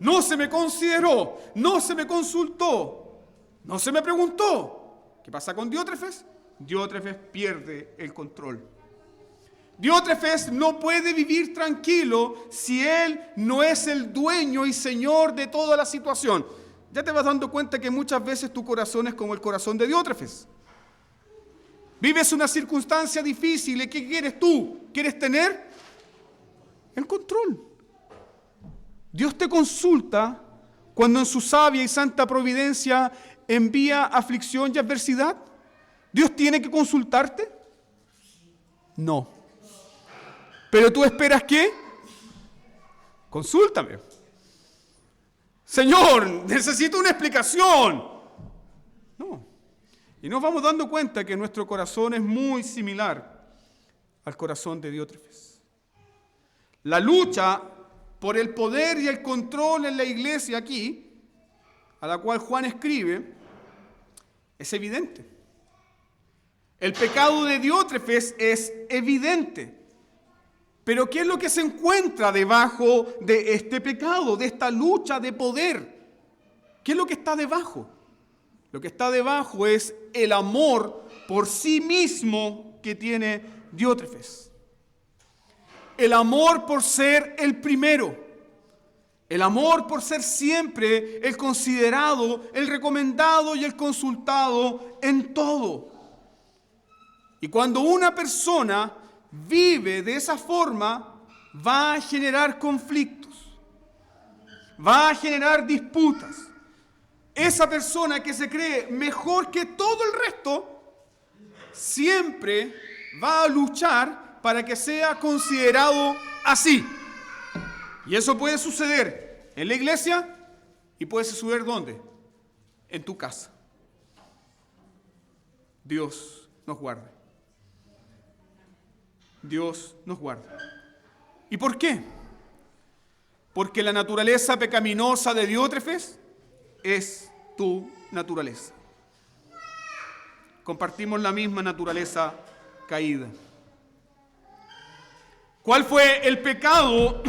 No se me consideró, no se me consultó, no se me preguntó. ¿Qué pasa con Diótrefes? Diótrefes pierde el control. Diótrefes no puede vivir tranquilo si él no es el dueño y señor de toda la situación. Ya te vas dando cuenta que muchas veces tu corazón es como el corazón de Diótrefes. Vives una circunstancia difícil y ¿qué quieres tú? ¿Quieres tener el control? Dios te consulta cuando en su sabia y santa providencia envía aflicción y adversidad. ¿Dios tiene que consultarte? No. ¿Pero tú esperas qué? Consúltame. Señor, necesito una explicación. No. Y nos vamos dando cuenta que nuestro corazón es muy similar al corazón de Diótrefes. La lucha por el poder y el control en la iglesia aquí, a la cual Juan escribe, es evidente. El pecado de Diótrefes es evidente. Pero ¿qué es lo que se encuentra debajo de este pecado, de esta lucha de poder? ¿Qué es lo que está debajo? Lo que está debajo es el amor por sí mismo que tiene Diótrefes. El amor por ser el primero. El amor por ser siempre el considerado, el recomendado y el consultado en todo. Y cuando una persona vive de esa forma, va a generar conflictos, va a generar disputas. Esa persona que se cree mejor que todo el resto, siempre va a luchar para que sea considerado así. Y eso puede suceder en la iglesia y puede suceder ¿dónde? En tu casa. Dios nos guarde. Dios nos guarda. ¿Y por qué? Porque la naturaleza pecaminosa de Diótrefes es tu naturaleza. Compartimos la misma naturaleza caída. ¿Cuál fue el pecado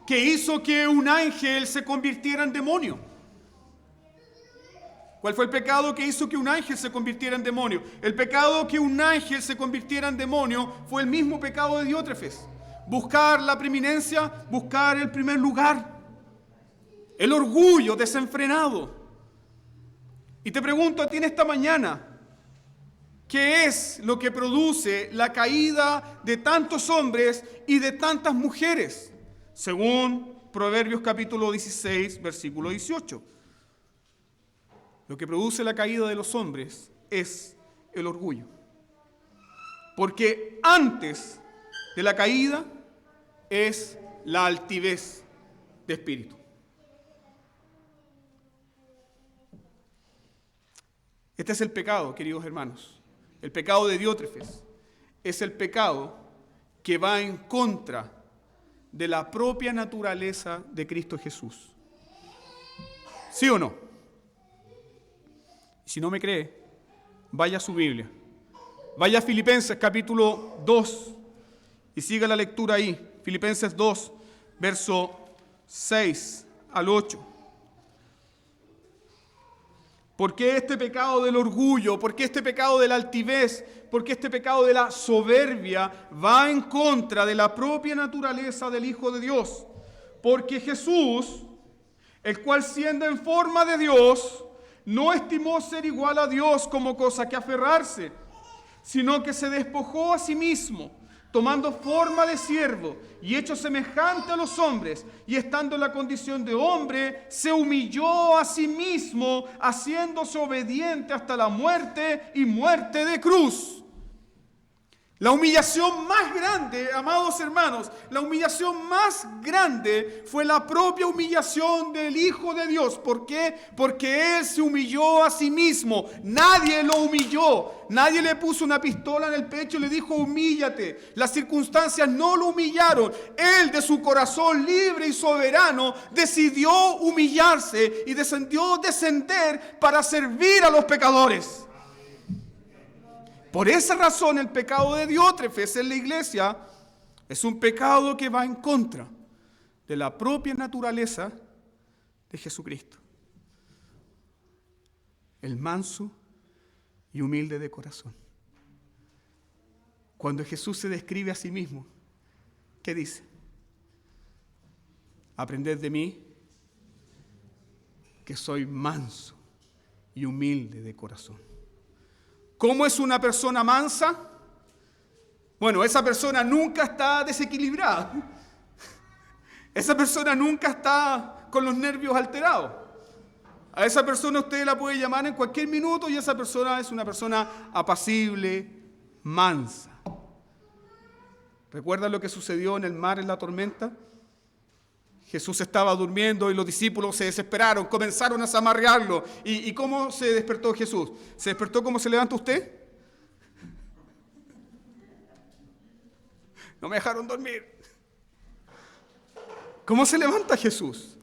que hizo que un ángel se convirtiera en demonio? ¿Cuál fue el pecado que hizo que un ángel se convirtiera en demonio? El pecado que un ángel se convirtiera en demonio fue el mismo pecado de Diótrefes. Buscar la preeminencia, buscar el primer lugar. El orgullo desenfrenado. Y te pregunto a ti en esta mañana, ¿qué es lo que produce la caída de tantos hombres y de tantas mujeres? Según Proverbios capítulo 16, versículo 18. Lo que produce la caída de los hombres es el orgullo. Porque antes de la caída es la altivez de espíritu. Este es el pecado, queridos hermanos. El pecado de Diótrefes es el pecado que va en contra de la propia naturaleza de Cristo Jesús. ¿Sí o no? Si no me cree, vaya a su Biblia. Vaya a Filipenses capítulo 2 y siga la lectura ahí. Filipenses 2, verso 6 al 8. ¿Por qué este pecado del orgullo? ¿Por qué este pecado de la altivez? ¿Por qué este pecado de la soberbia va en contra de la propia naturaleza del Hijo de Dios? Porque Jesús, el cual siendo en forma de Dios, no estimó ser igual a Dios como cosa que aferrarse, sino que se despojó a sí mismo, tomando forma de siervo y hecho semejante a los hombres, y estando en la condición de hombre, se humilló a sí mismo, haciéndose obediente hasta la muerte y muerte de cruz. La humillación más grande, amados hermanos, la humillación más grande fue la propia humillación del Hijo de Dios. ¿Por qué? Porque Él se humilló a sí mismo. Nadie lo humilló. Nadie le puso una pistola en el pecho y le dijo humíllate. Las circunstancias no lo humillaron. Él de su corazón libre y soberano decidió humillarse y decidió descender para servir a los pecadores. Por esa razón el pecado de Diótrefes en la iglesia es un pecado que va en contra de la propia naturaleza de Jesucristo. El manso y humilde de corazón. Cuando Jesús se describe a sí mismo, ¿qué dice? Aprended de mí, que soy manso y humilde de corazón. ¿Cómo es una persona mansa? Bueno, esa persona nunca está desequilibrada. Esa persona nunca está con los nervios alterados. A esa persona usted la puede llamar en cualquier minuto y esa persona es una persona apacible, mansa. ¿Recuerdan lo que sucedió en el mar en la tormenta? Jesús estaba durmiendo y los discípulos se desesperaron, comenzaron a zamarrearlo. ¿Y cómo se despertó Jesús? ¿Se despertó como se levanta usted? No me dejaron dormir. ¿Cómo se levanta Jesús?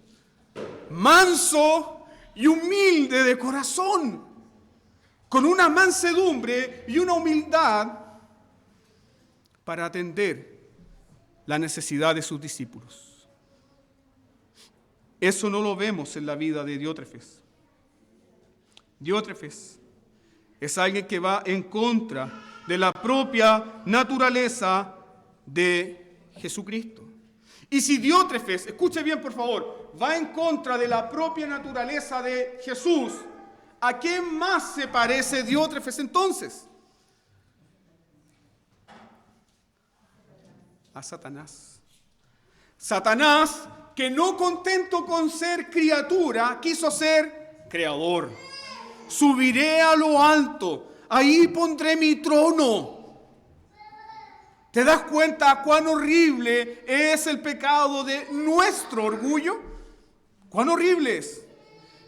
Manso y humilde de corazón, con una mansedumbre y una humildad para atender la necesidad de sus discípulos. Eso no lo vemos en la vida de Diótrefes. Diótrefes es alguien que va en contra de la propia naturaleza de Jesucristo. Y si Diótrefes, escuche bien por favor, va en contra de la propia naturaleza de Jesús, ¿a quién más se parece Diótrefes entonces? A Satanás. Satanás, que no contento con ser criatura, quiso ser creador. Subiré a lo alto, ahí pondré mi trono. ¿Te das cuenta cuán horrible es el pecado de nuestro orgullo? ¿Cuán horrible es?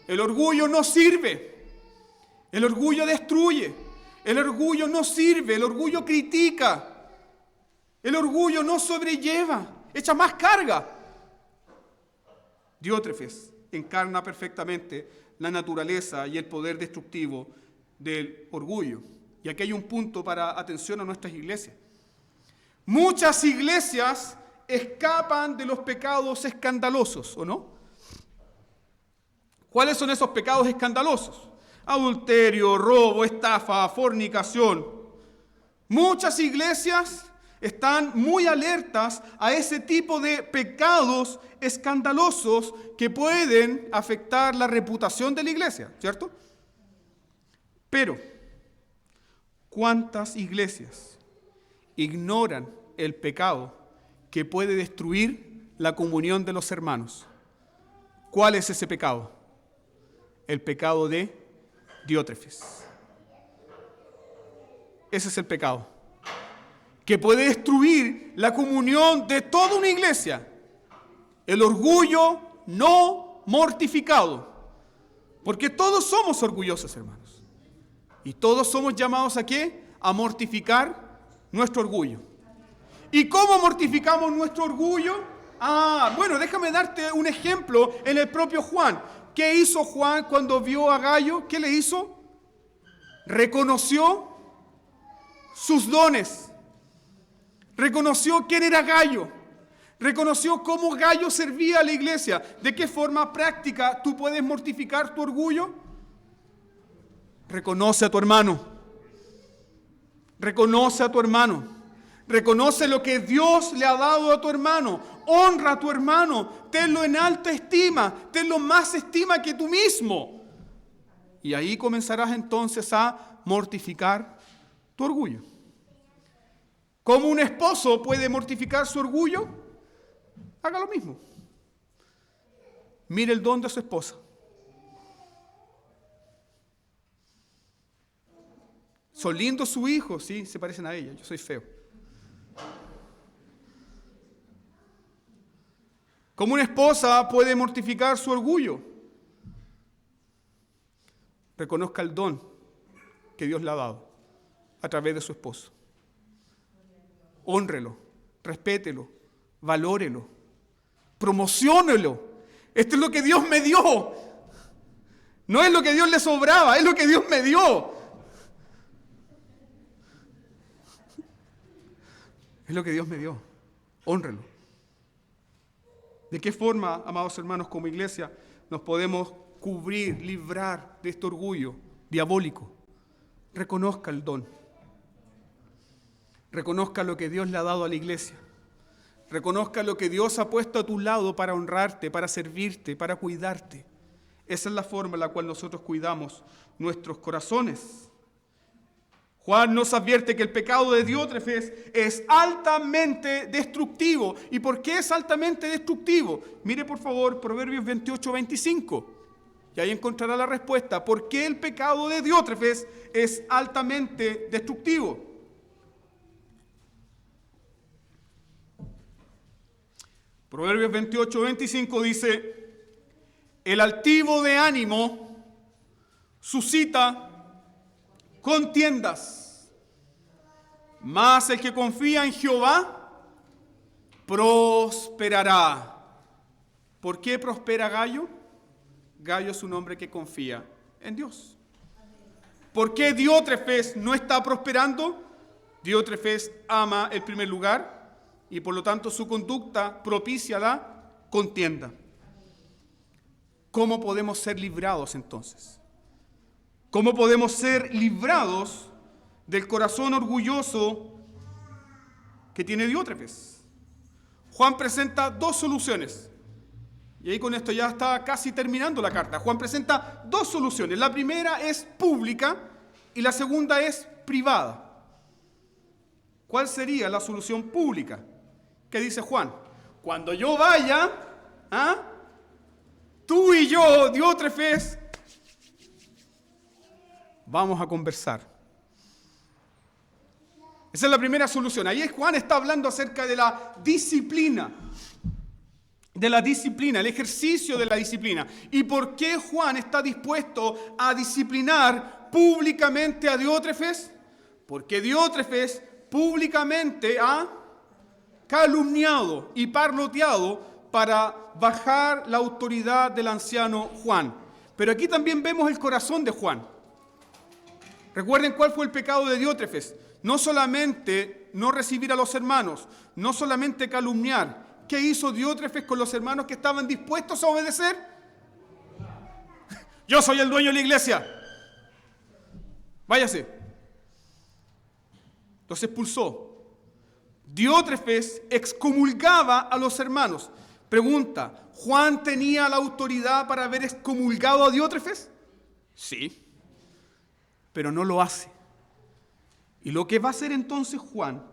El orgullo no sirve. El orgullo destruye. El orgullo no sirve. El orgullo critica. El orgullo no sobrelleva. Echa más carga. Diótrefes encarna perfectamente la naturaleza y el poder destructivo del orgullo. Y aquí hay un punto para atención a nuestras iglesias. Muchas iglesias escapan de los pecados escandalosos, ¿o no? ¿Cuáles son esos pecados escandalosos? Adulterio, robo, estafa, fornicación. Muchas iglesias están muy alertas a ese tipo de pecados escandalosos que pueden afectar la reputación de la iglesia, ¿cierto? Pero, ¿cuántas iglesias ignoran el pecado que puede destruir la comunión de los hermanos? ¿Cuál es ese pecado? El pecado de Diótrefes. Ese es el pecado que puede destruir la comunión de toda una iglesia. El orgullo no mortificado. Porque todos somos orgullosos, hermanos. Y todos somos llamados ¿a qué? A mortificar nuestro orgullo. ¿Y cómo mortificamos nuestro orgullo? Bueno, déjame darte un ejemplo en el propio Juan. ¿Qué hizo Juan cuando vio a Gallo? ¿Qué le hizo? Reconoció sus dones. Reconoció quién era Gallo. Reconoció cómo Gallo servía a la iglesia. ¿De qué forma práctica tú puedes mortificar tu orgullo? Reconoce a tu hermano. Reconoce a tu hermano. Reconoce lo que Dios le ha dado a tu hermano. Honra a tu hermano. Tenlo en alta estima. Tenlo más estima que tú mismo. Y ahí comenzarás entonces a mortificar tu orgullo. ¿Cómo un esposo puede mortificar su orgullo? Haga lo mismo. Mire el don de su esposa. Son lindos sus hijos, sí, se parecen a ella, yo soy feo. ¿Cómo una esposa puede mortificar su orgullo? Reconozca el don que Dios le ha dado a través de su esposo. Hónrelo, respételo, valórelo, promociónelo. Esto es lo que Dios me dio. No es lo que Dios le sobraba, es lo que Dios me dio. Es lo que Dios me dio. Hónrelo. ¿De qué forma, amados hermanos, como iglesia, nos podemos cubrir, librar de este orgullo diabólico? Reconozca el don. Reconozca lo que Dios le ha dado a la iglesia. Reconozca lo que Dios ha puesto a tu lado para honrarte, para servirte, para cuidarte. Esa es la forma en la cual nosotros cuidamos nuestros corazones. Juan nos advierte que el pecado de Diótrefes es altamente destructivo. ¿Y por qué es altamente destructivo? Mire por favor Proverbios 28-25. Y ahí encontrará la respuesta. ¿Por qué el pecado de Diótrefes es altamente destructivo? Proverbios 28-25 dice: el altivo de ánimo suscita contiendas, mas el que confía en Jehová prosperará. ¿Por qué prospera Gallo? Gallo es un hombre que confía en Dios. ¿Por qué Diótrefes no está prosperando? Diótrefes ama el primer lugar y por lo tanto su conducta propicia la contienda. ¿Cómo podemos ser librados entonces? ¿Cómo podemos ser librados del corazón orgulloso que tiene Diótrefes? Juan presenta dos soluciones. Y ahí con esto ya está casi terminando la carta. Juan presenta dos soluciones. La primera es pública y la segunda es privada. ¿Cuál sería la solución pública? ¿Qué dice Juan? Cuando yo vaya, tú y yo, Diótrefes, vamos a conversar. Esa es la primera solución. Ahí Juan está hablando acerca de la disciplina. El ejercicio de la disciplina. ¿Y por qué Juan está dispuesto a disciplinar públicamente a Diótrefes? Porque Diótrefes públicamente ha calumniado y parloteado para bajar la autoridad del anciano Juan. Pero aquí también vemos el corazón de Juan. Recuerden cuál fue el pecado de Diótrefes. No solamente no recibir a los hermanos, no solamente calumniar. ¿Qué hizo Diótrefes con los hermanos que estaban dispuestos a obedecer? Yo soy el dueño de la iglesia. Váyase. Los expulsó. Diótrefes excomulgaba a los hermanos. Pregunta, ¿Juan tenía la autoridad para haber excomulgado a Diótrefes? Sí, pero no lo hace. Y lo que va a hacer entonces Juan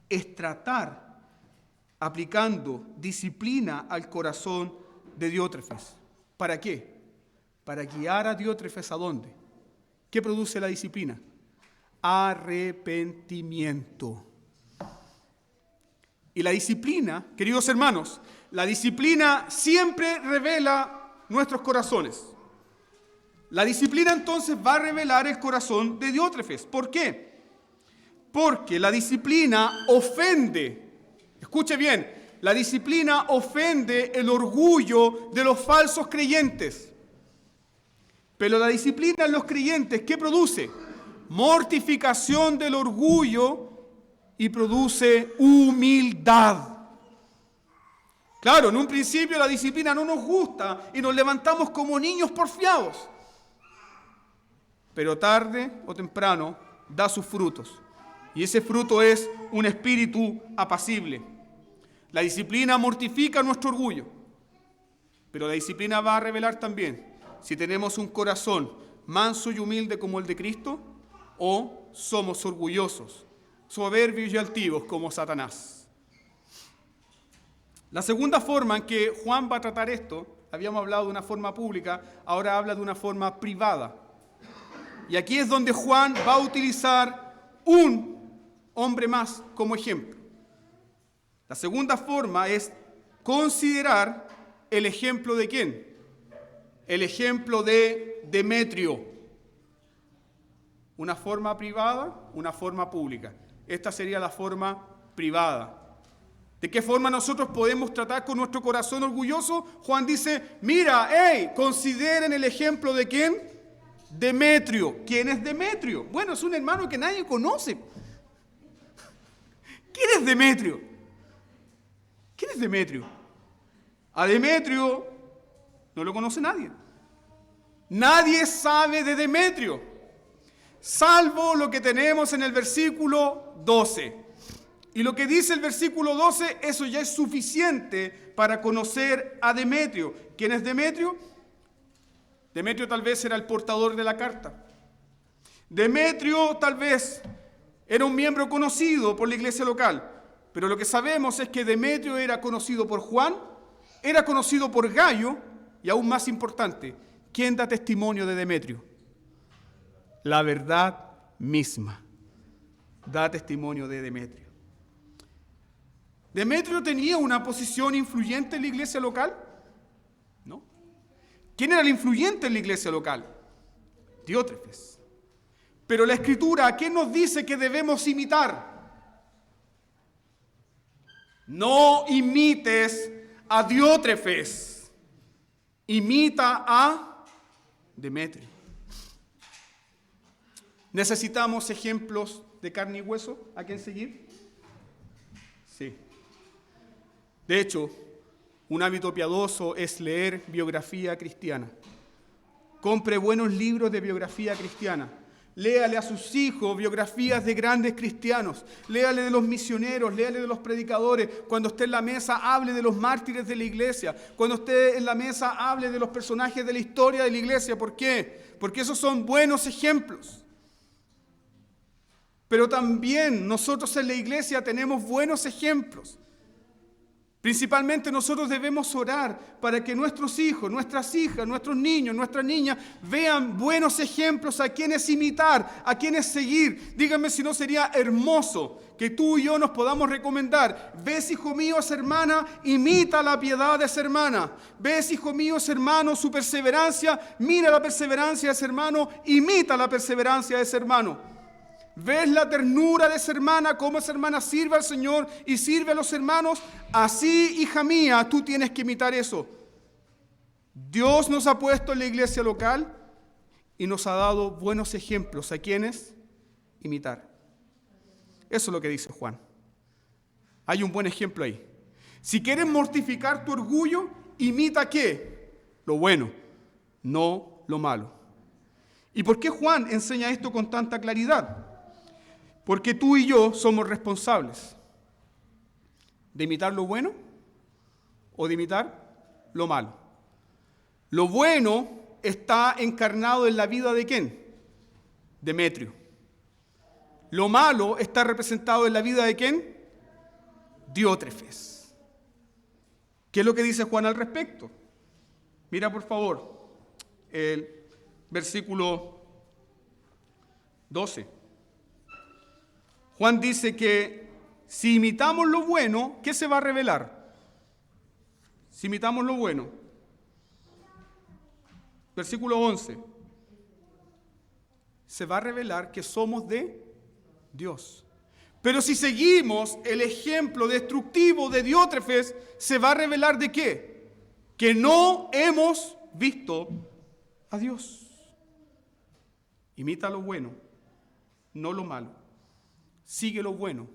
es tratar, aplicando disciplina al corazón de Diótrefes. ¿Para qué? Para guiar a Diótrefes ¿a dónde? ¿Qué produce la disciplina? Arrepentimiento. Y la disciplina, queridos hermanos, la disciplina siempre revela nuestros corazones. La disciplina entonces va a revelar el corazón de Diótrefes. ¿Por qué? Porque la disciplina ofende. Escuche bien, la disciplina ofende el orgullo de los falsos creyentes. Pero la disciplina en los creyentes, ¿qué produce? Mortificación del orgullo y produce humildad. Claro, en un principio la disciplina no nos gusta y nos levantamos como niños porfiados. Pero tarde o temprano da sus frutos. Y ese fruto es un espíritu apacible. La disciplina mortifica nuestro orgullo. Pero la disciplina va a revelar también si tenemos un corazón manso y humilde como el de Cristo o somos orgullosos, soberbios y altivos como Satanás. La segunda forma en que Juan va a tratar esto, habíamos hablado de una forma pública, ahora habla de una forma privada. Y aquí es donde Juan va a utilizar un hombre más como ejemplo. La segunda forma es considerar el ejemplo de ¿quién? El ejemplo de Demetrio. Una forma privada, una forma pública. Esta sería la forma privada. ¿De qué forma nosotros podemos tratar con nuestro corazón orgulloso? Juan dice, mira, consideren el ejemplo de ¿quién? Demetrio. ¿Quién es Demetrio? Bueno, es un hermano que nadie conoce. ¿Quién es Demetrio? ¿Quién es Demetrio? A Demetrio no lo conoce nadie. Nadie sabe de Demetrio, salvo lo que tenemos en el versículo 12. Y lo que dice el versículo 12, eso ya es suficiente para conocer a Demetrio. ¿Quién es Demetrio? Demetrio tal vez era el portador de la carta. Demetrio tal vez era un miembro conocido por la iglesia local. Pero lo que sabemos es que Demetrio era conocido por Juan, era conocido por Gayo, y aún más importante, ¿quién da testimonio de Demetrio? La verdad misma da testimonio de Demetrio. ¿Demetrio tenía una posición influyente en la iglesia local? No. ¿Quién era el influyente en la iglesia local? Diótrefes. Pero la Escritura, ¿qué nos dice que debemos imitar? No imites a Diótrefes, imita a Demetrio. ¿Necesitamos ejemplos de carne y hueso a quien seguir? Sí. De hecho, un hábito piadoso es leer biografía cristiana. Compre buenos libros de biografía cristiana. Léale a sus hijos biografías de grandes cristianos. Léale de los misioneros, léale de los predicadores. Cuando esté en la mesa, hable de los mártires de la iglesia. Cuando esté en la mesa, hable de los personajes de la historia de la iglesia. ¿Por qué? Porque esos son buenos ejemplos. Pero también nosotros en la iglesia tenemos buenos ejemplos. Principalmente nosotros debemos orar para que nuestros hijos, nuestras hijas, nuestros niños, nuestras niñas vean buenos ejemplos a quienes imitar, a quienes seguir. Díganme si no sería hermoso que tú y yo nos podamos recomendar. ¿Ves, hijo mío, esa hermana? Imita la piedad de esa hermana. ¿Ves, hijo mío, ese hermano, su perseverancia? Mira la perseverancia de ese hermano, imita la perseverancia de ese hermano. ¿Ves la ternura de esa hermana? Cómo esa hermana sirve al Señor y sirve a los hermanos. Así, hija mía, tú tienes que imitar eso. Dios nos ha puesto en la iglesia local y nos ha dado buenos ejemplos a quienes imitar. Eso es lo que dice Juan. Hay un buen ejemplo ahí. Si quieres mortificar tu orgullo, imita ¿qué? Lo bueno, no lo malo. ¿Y por qué Juan enseña esto con tanta claridad? Porque tú y yo somos responsables de imitar lo bueno o de imitar lo malo. Lo bueno está encarnado en la vida ¿de quién? Demetrio. Lo malo está representado en la vida ¿de quién? Diótrefes. ¿Qué es lo que dice Juan al respecto? Mira por favor el versículo 12. Juan dice que si imitamos lo bueno, ¿qué se va a revelar? Si imitamos lo bueno. Versículo 11. Se va a revelar que somos de Dios. Pero si seguimos el ejemplo destructivo de Diótrefes, se va a revelar ¿de qué? Que no hemos visto a Dios. Imita lo bueno, no lo malo. Sigue lo bueno,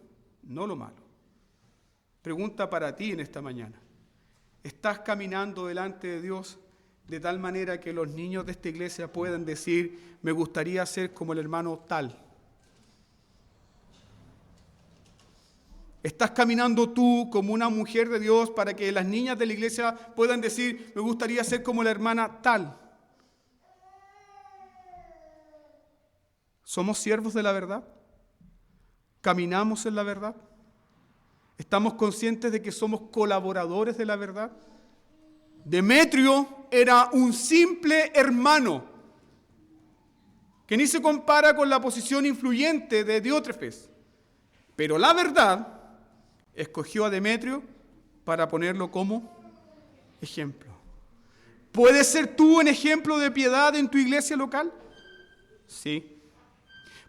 no lo malo. Pregunta para ti en esta mañana. ¿Estás caminando delante de Dios de tal manera que los niños de esta iglesia puedan decir, me gustaría ser como el hermano tal? ¿Estás caminando tú como una mujer de Dios para que las niñas de la iglesia puedan decir, me gustaría ser como la hermana tal? ¿Somos siervos de la verdad? ¿Caminamos en la verdad? ¿Estamos conscientes de que somos colaboradores de la verdad? Demetrio era un simple hermano que ni se compara con la posición influyente de Diótrefes. Pero la verdad escogió a Demetrio para ponerlo como ejemplo. ¿Puedes ser tú un ejemplo de piedad en tu iglesia local? Sí.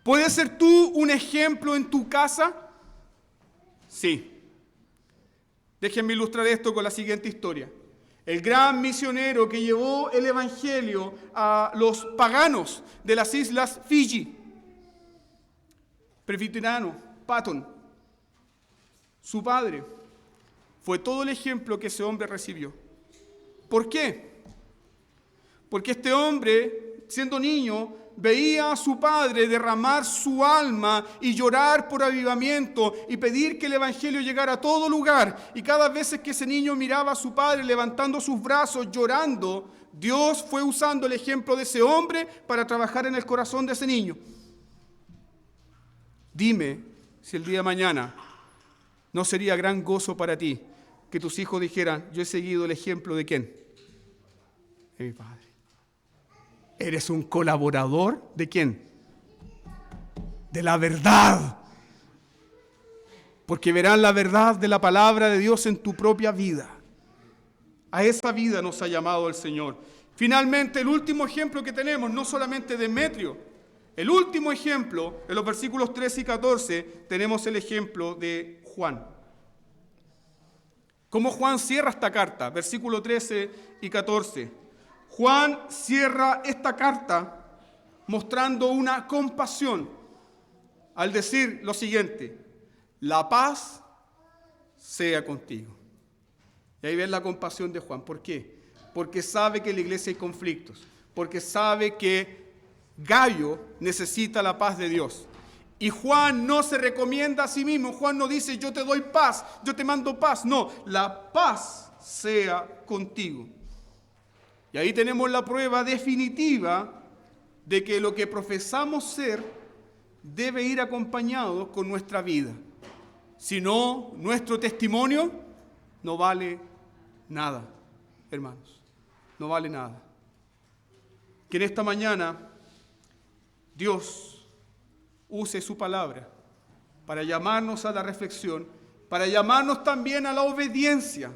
¿Puedes ser tú un ejemplo en tu casa? Sí. Déjenme ilustrar esto con la siguiente historia. El gran misionero que llevó el evangelio a los paganos de las islas Fiji, presbiteriano Patton, su padre, fue todo el ejemplo que ese hombre recibió. ¿Por qué? Porque este hombre, siendo niño, veía a su padre derramar su alma y llorar por avivamiento y pedir que el evangelio llegara a todo lugar. Y cada vez que ese niño miraba a su padre levantando sus brazos, llorando, Dios fue usando el ejemplo de ese hombre para trabajar en el corazón de ese niño. Dime si el día de mañana no sería gran gozo para ti que tus hijos dijeran: yo he seguido el ejemplo de ¿quién? De mi padre. Eres un colaborador ¿de quién? De la verdad. Porque verán la verdad de la palabra de Dios en tu propia vida. A esa vida nos ha llamado el Señor. Finalmente, el último ejemplo que tenemos, no solamente de Demetrio, el último ejemplo, en los versículos 13 y 14, tenemos el ejemplo de Juan. ¿Cómo Juan cierra esta carta? Versículos 13 y 14. Juan cierra esta carta mostrando una compasión al decir lo siguiente: la paz sea contigo. Y ahí ven la compasión de Juan. ¿Por qué? Porque sabe que en la iglesia hay conflictos, porque sabe que Gayo necesita la paz de Dios. Y Juan no se recomienda a sí mismo. Juan no dice: yo te doy paz, yo te mando paz. No, la paz sea contigo. Y ahí tenemos la prueba definitiva de que lo que profesamos ser debe ir acompañado con nuestra vida. Si no, nuestro testimonio no vale nada, hermanos. No vale nada. Que en esta mañana Dios use su palabra para llamarnos a la reflexión, para llamarnos también a la obediencia,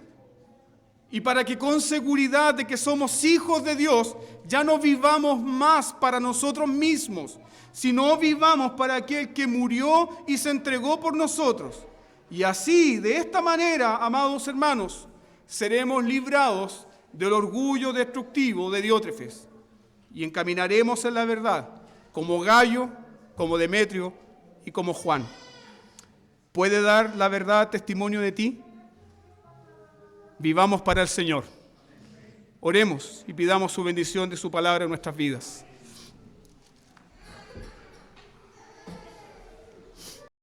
y para que con seguridad de que somos hijos de Dios, ya no vivamos más para nosotros mismos, sino vivamos para aquel que murió y se entregó por nosotros. Y así, de esta manera, amados hermanos, seremos librados del orgullo destructivo de Diótrefes y encaminaremos en la verdad, como Gayo, como Demetrio y como Juan. ¿Puede dar la verdad testimonio de ti? Vivamos para el Señor. Oremos y pidamos su bendición de su palabra en nuestras vidas.